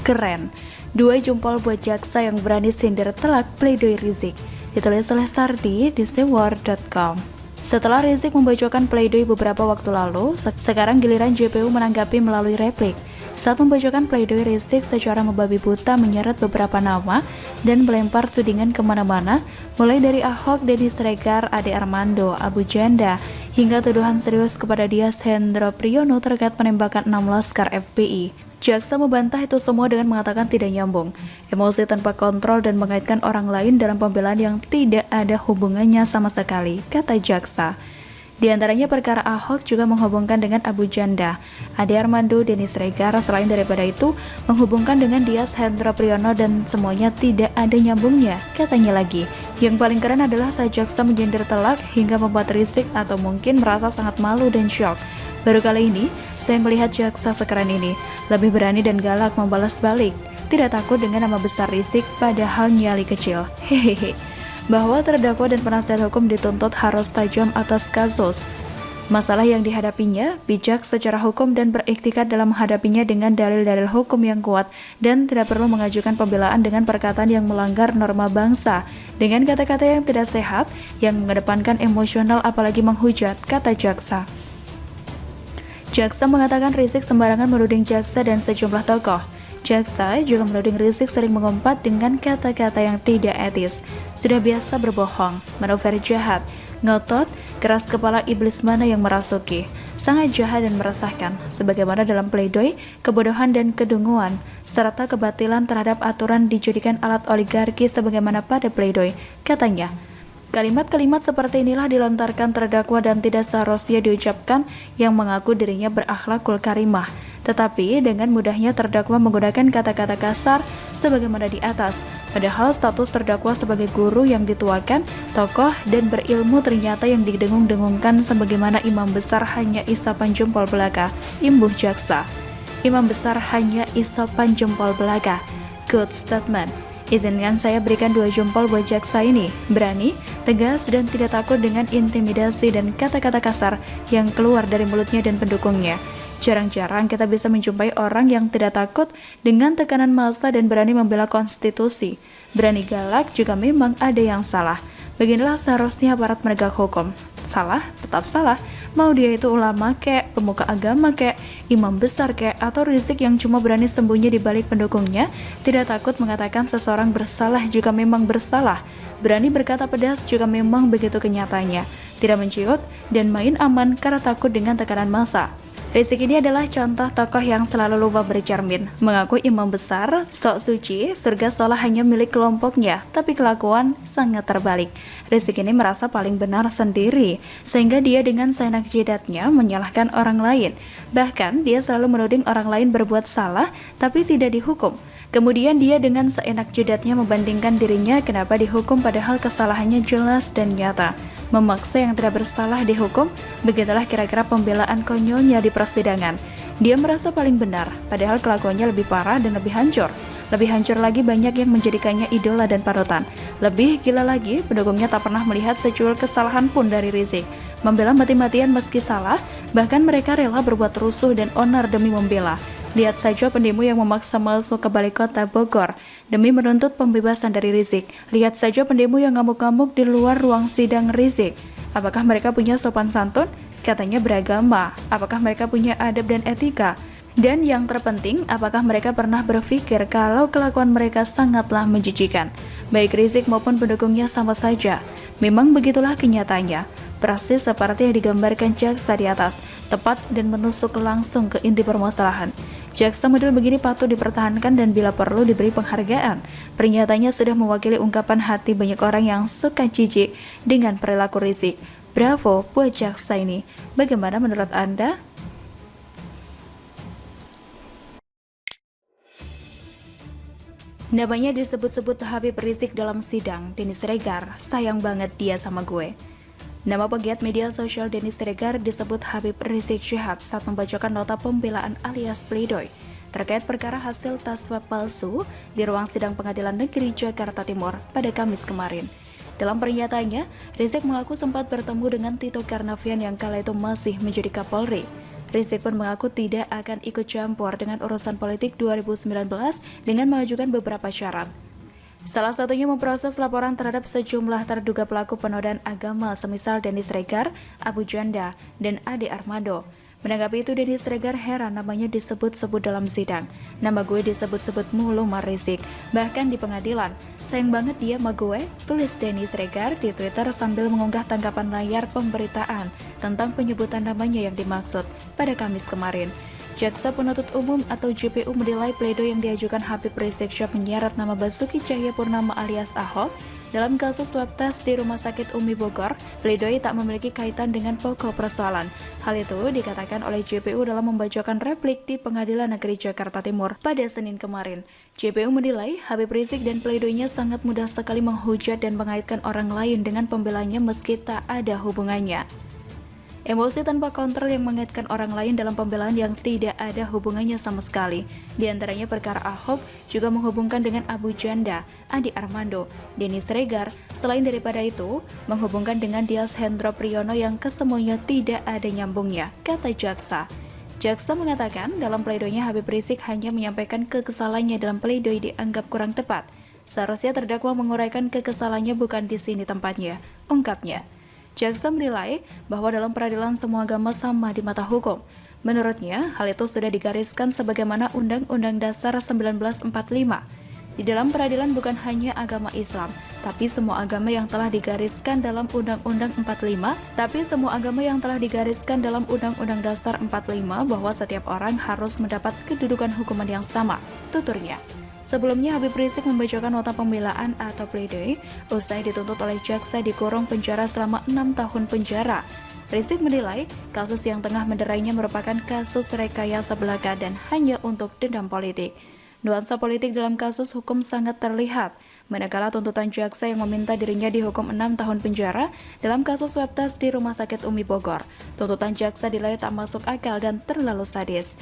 Keren, 2 jempol buat jaksa yang berani sindir telak pledoi Rizik. Ditulis oleh Sardi di sewar.com. Setelah Rizik membacakan pledoi beberapa waktu lalu, sekarang giliran JPU menanggapi melalui replik. Saat membacakan pledoi, Rizik secara membabi buta menyeret beberapa nama dan melempar tudingan kemana-mana, mulai dari Ahok, Deddy Sregar, Ade Armando, Abu Janda, hingga tuduhan serius kepada Dias Hendro Priyono terkait penembakan 6 laskar FPI. Jaksa membantah itu semua dengan mengatakan tidak nyambung, emosi tanpa kontrol dan mengaitkan orang lain dalam pembelaan yang tidak ada hubungannya sama sekali, kata jaksa. Di antaranya perkara Ahok juga menghubungkan dengan Abu Janda, Ade Armando, Denny Sregar, selain daripada itu menghubungkan dengan Dias Hendro Priyono dan semuanya tidak ada nyambungnya, katanya lagi. Yang paling keren adalah saat jaksa menyindir telak hingga membuat Rizik atau mungkin merasa sangat malu dan syok. Baru kali ini, saya melihat jaksa sekeren ini, lebih berani dan galak membalas balik, tidak takut dengan nama besar Rizik padahal nyali kecil. Hehehe. Bahwa terdakwa dan penasihat hukum dituntut harus tajam atas kasus. Masalah yang dihadapinya, bijak secara hukum dan beriktikad dalam menghadapinya dengan dalil-dalil hukum yang kuat dan tidak perlu mengajukan pembelaan dengan perkataan yang melanggar norma bangsa, dengan kata-kata yang tidak sehat, yang mengedepankan emosional apalagi menghujat, kata jaksa. Jaksa mengatakan Rizik sembarangan menuding jaksa dan sejumlah tokoh. Jaksa juga menuding Rizik sering mengumpat dengan kata-kata yang tidak etis. Sudah biasa berbohong, manuver jahat, ngotot, keras kepala iblis mana yang merasuki. Sangat jahat dan meresahkan, sebagaimana dalam pledoi, kebodohan dan kedunguan, serta kebatilan terhadap aturan dijadikan alat oligarki sebagaimana pada pledoi, katanya. Kalimat-kalimat seperti inilah dilontarkan terdakwa dan tidak seharusnya diucapkan yang mengaku dirinya berakhlakul karimah. Tetapi dengan mudahnya terdakwa menggunakan kata-kata kasar sebagaimana di atas. Padahal status terdakwa sebagai guru yang dituakan, tokoh dan berilmu ternyata yang didengung-dengungkan sebagaimana imam besar hanya isapan jempol belaka. Imbuh jaksa. Imam besar hanya isapan jempol belaka. Good statement. Izinkan saya berikan 2 jempol buat jaksa ini. Berani, tegas, dan tidak takut dengan intimidasi dan kata-kata kasar yang keluar dari mulutnya dan pendukungnya. Jarang-jarang kita bisa menjumpai orang yang tidak takut dengan tekanan massa dan berani membela konstitusi. Berani galak juga memang ada yang salah. Beginilah seharusnya aparat penegak hukum. Salah, tetap salah. Mau dia itu ulama kek, pemuka agama kek, imam besar kek, atau Rizik yang cuma berani sembunyi di balik pendukungnya, tidak takut mengatakan seseorang bersalah jika memang bersalah. Berani berkata pedas jika memang begitu kenyataannya. Tidak menciut dan main aman karena takut dengan tekanan massa. Rizik ini adalah contoh tokoh yang selalu lupa bercermin, mengaku imam besar, sok suci, surga seolah hanya milik kelompoknya, tapi kelakuan sangat terbalik. Rizik ini merasa paling benar sendiri, sehingga dia dengan seenak jidatnya menyalahkan orang lain. Bahkan dia selalu menuding orang lain berbuat salah, tapi tidak dihukum. Kemudian dia dengan seenak jidatnya membandingkan dirinya kenapa dihukum padahal kesalahannya jelas dan nyata. Memaksa yang tidak bersalah dihukum, begitulah kira-kira pembelaan konyolnya di persidangan. Dia merasa paling benar, padahal kelakuannya lebih parah dan lebih hancur. Lebih hancur lagi banyak yang menjadikannya idola dan panutan. Lebih gila lagi, pendukungnya tak pernah melihat secuil kesalahan pun dari Rizik. Membela mati-matian meski salah, bahkan mereka rela berbuat rusuh dan onar demi membela. Lihat saja pendemo yang memaksa masuk ke balai kota Bogor demi menuntut pembebasan dari Rizik. Lihat saja pendemo yang ngamuk-ngamuk di luar ruang sidang Rizik. Apakah mereka punya sopan santun? Katanya beragama. Apakah mereka punya adab dan etika? Dan yang terpenting, apakah mereka pernah berpikir kalau kelakuan mereka sangatlah menjijikan? Baik Rizik maupun pendukungnya sama saja. Memang begitulah kenyataannya. Persis seperti yang digambarkan jaksa di atas, tepat dan menusuk langsung ke inti permasalahan. Jaksa model begini patut dipertahankan dan bila perlu diberi penghargaan. Pernyataannya sudah mewakili ungkapan hati banyak orang yang suka jijik dengan perilaku Rizik. Bravo buat jaksa ini. Bagaimana menurut Anda? Namanya disebut-sebut Habib Rizik dalam sidang. Denny Sregar, sayang banget dia sama gue. Nama pegiat media sosial Denny Sregar disebut Habib Rizik Syihab saat membacakan nota pembelaan alias pledoi terkait perkara hasil tes swab palsu di ruang sidang Pengadilan Negeri Jakarta Timur pada Kamis kemarin. Dalam pernyataannya, Rizik mengaku sempat bertemu dengan Tito Karnavian yang kala itu masih menjadi Kapolri. Rizik pun mengaku tidak akan ikut campur dengan urusan politik 2019 dengan mengajukan beberapa syarat. Salah satunya memproses laporan terhadap sejumlah terduga pelaku penodaan agama semisal Denny Sregar, Abu Janda, dan Ade Armando. Menanggapi itu, Denny Sregar heran namanya disebut-sebut dalam sidang. Nama gue disebut-sebut mulu Mar Rizik, bahkan di pengadilan. Sayang banget dia sama gue, tulis Denny Sregar di Twitter sambil mengunggah tanggapan layar pemberitaan tentang penyebutan namanya yang dimaksud pada Kamis kemarin. Jaksa Penuntut Umum atau JPU menilai pledoi yang diajukan Habib Rizik Syihab menyeret nama Basuki Cahayapurnama alias Ahok dalam kasus swab tes di Rumah Sakit Umi Bogor. Pledoi tak memiliki kaitan dengan pokok persoalan. Hal itu dikatakan oleh JPU dalam membacakan replik di Pengadilan Negeri Jakarta Timur pada Senin kemarin. JPU menilai Habib Rizik dan pledoinya sangat mudah sekali menghujat dan mengaitkan orang lain dengan pembelanya meski tak ada hubungannya. Emosi tanpa kontrol yang mengaitkan orang lain dalam pembelaan yang tidak ada hubungannya sama sekali. Di antaranya perkara Ahok juga menghubungkan dengan Abu Janda, Ade Armando, Denny Sregar. Selain daripada itu, menghubungkan dengan Dias Hendro Priyono yang kesemuanya tidak ada nyambungnya, kata jaksa. Jaksa mengatakan dalam pledoinya Habib Rizik hanya menyampaikan kekesalannya dalam pledoi dianggap kurang tepat. Seharusnya terdakwa menguraikan kekesalannya bukan di sini tempatnya, ungkapnya. Jaksa menilai bahwa dalam peradilan semua agama sama di mata hukum. Menurutnya, hal itu sudah digariskan sebagaimana Undang-Undang Dasar 1945. Di dalam peradilan bukan hanya agama Islam, tapi semua agama yang telah digariskan dalam Undang-Undang 45, Dasar 45 bahwa setiap orang harus mendapat kedudukan hukuman yang sama, tuturnya. Sebelumnya, Habib Rizik membacakan nota pembelaan atau pledoi usai dituntut oleh jaksa dikurung penjara selama 6 tahun penjara. Rizik menilai kasus yang tengah menderainya merupakan kasus rekayasa belaka dan hanya untuk dendam politik. Nuansa politik dalam kasus hukum sangat terlihat, manakala tuntutan jaksa yang meminta dirinya dihukum 6 tahun penjara dalam kasus swab tes di Rumah Sakit Umi Bogor. Tuntutan jaksa dinilai tak masuk akal dan terlalu sadis.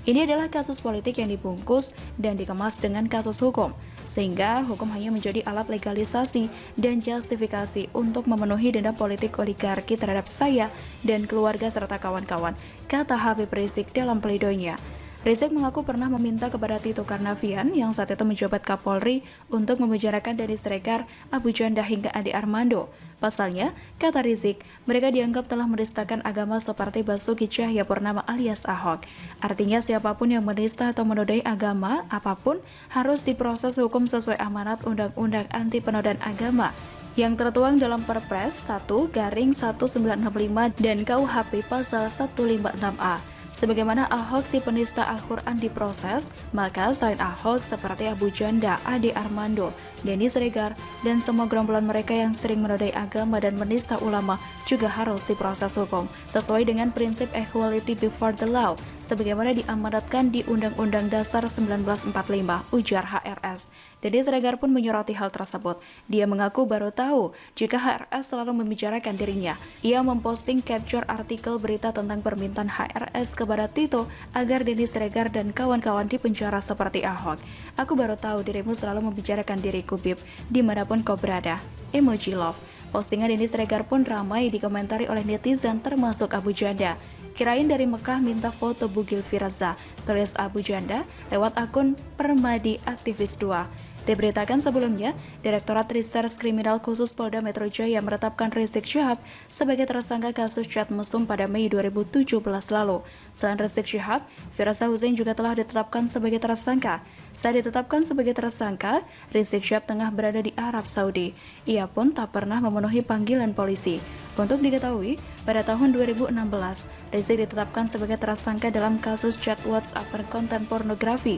Ini adalah kasus politik yang dibungkus dan dikemas dengan kasus hukum, sehingga hukum hanya menjadi alat legalisasi dan justifikasi untuk memenuhi dendam politik oligarki terhadap saya dan keluarga serta kawan-kawan, kata Habib Rizik dalam pledoinya. Rizik mengaku pernah meminta kepada Tito Karnavian yang saat itu menjabat Kapolri untuk memenjarakan Denny Sregar, Abu Janda hingga Ade Armando. Pasalnya, kata Rizik, mereka dianggap telah menistakan agama seperti Basuki Cahayapurnama alias Ahok. Artinya siapapun yang menista atau menodai agama apapun harus diproses hukum sesuai amanat Undang-Undang Anti Penodaan Agama yang tertuang dalam Perpres 1/1965 dan KUHP Pasal 156A. Sebagaimana Ahok si penista Al-Quran diproses, maka selain Ahok seperti Abu Janda, Ade Armando, Denny Sregar, dan semua gerombolan mereka yang sering menodai agama dan menista ulama juga harus diproses hukum sesuai dengan prinsip equality before the law sebagaimana diamanatkan di Undang-Undang Dasar 1945, ujar HRS. Denny Sregar pun menyoroti hal tersebut. Dia mengaku baru tahu jika HRS selalu membicarakan dirinya. Ia memposting capture artikel berita tentang permintaan HRS kepada Tito agar Denny Sregar dan kawan-kawan dipenjara seperti Ahok. Aku baru tahu dirimu selalu membicarakan diriku, Bib, dimanapun kau berada. Emoji love. Postingan Denny Sregar pun ramai dikomentari oleh netizen termasuk Abu Janda. Kirain dari Mekah minta foto bugil Firza, tulis Abu Janda lewat akun Permadi Aktivis 2. Diberitakan sebelumnya, Direktorat Reserse Kriminal Khusus Polda Metro Jaya menetapkan Rizik Syihab sebagai tersangka kasus chat mesum pada Mei 2017 lalu. Selain Rizik Syihab, Firza Husein juga telah ditetapkan sebagai tersangka. Saat ditetapkan sebagai tersangka, Rizik Syihab tengah berada di Arab Saudi. Ia pun tak pernah memenuhi panggilan polisi. Untuk diketahui, pada tahun 2016, Rizik ditetapkan sebagai tersangka dalam kasus chat WhatsApp berkonten pornografi.